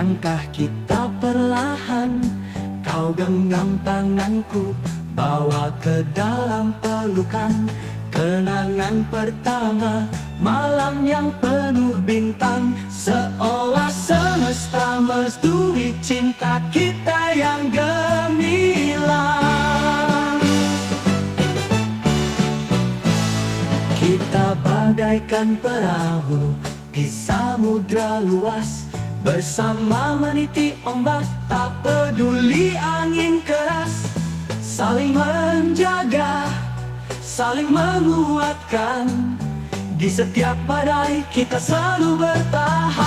Melangkah kita perlahan, kau genggam tanganku, bawa ke dalam pelukan. Kenangan pertama, malam yang penuh bintang, seolah semesta merestui cinta kita yang gemilang. Kita bagaikan perahu di samudra luas, bersama meniti ombak, tak peduli angin keras. Saling menjaga, saling menguatkan, di setiap badai kita selalu bertahan.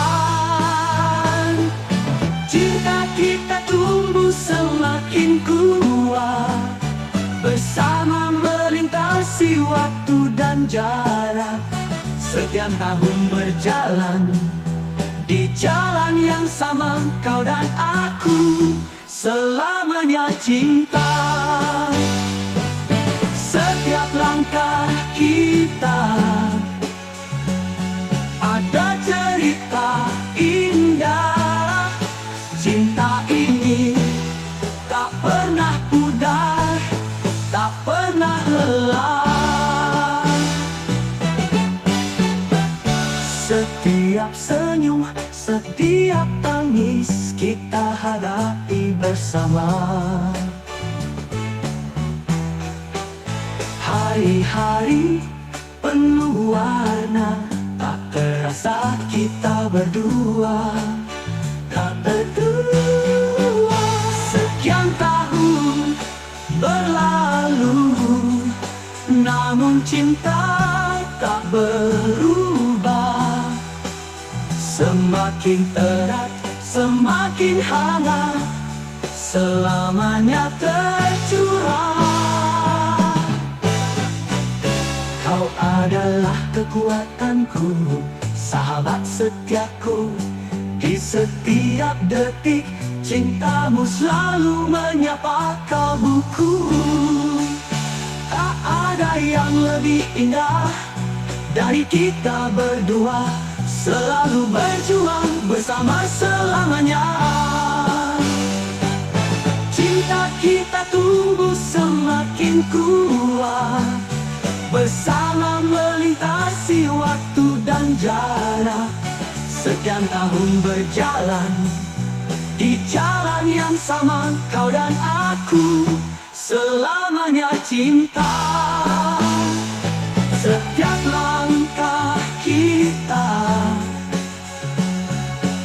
Cinta kita tumbuh semakin kuat, bersama melintasi waktu dan jarak. Sekian tahun berjalan di jalan yang sama, kau dan aku selamanya cinta. Setiap langkah kita ada cerita indah. Cinta ini tak pernah pudar, tak pernah lelah. Setiap senyum, setiap tangis kita hadapi bersama. Hari-hari penuh warna, tak terasa kita berdua, tak berdua. Sekian tahun berlalu, namun cinta tak berubah. Semakin erat, semakin hangat, selamanya tercurah. Kau adalah kekuatanku, sahabat setiaku. Di setiap detik, cintamu selalu menyapa kalbuku. Tak ada yang lebih indah dari kita berdua, selalu berjuang bersama selamanya. Cinta kita tumbuh semakin kuat, bersama melintasi waktu dan jarak. Sekian tahun berjalan di jalan yang sama, kau dan aku selamanya cinta. Setiap langkah kita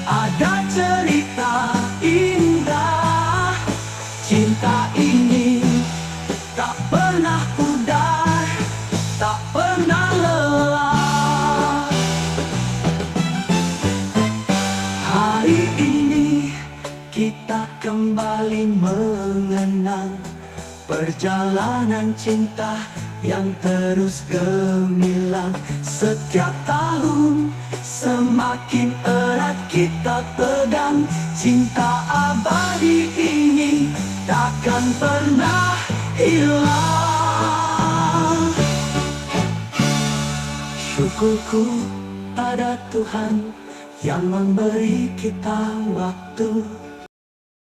ada cerita indah. Cinta ini tak pernah pudar, tak pernah lelah. Hari ini kita kembali mengenang perjalanan cinta yang terus gemilang. Setiap tahun semakin erat kita pegang, cinta abadi ini takkan pernah hilang. Syukurku pada Tuhan yang memberi kita waktu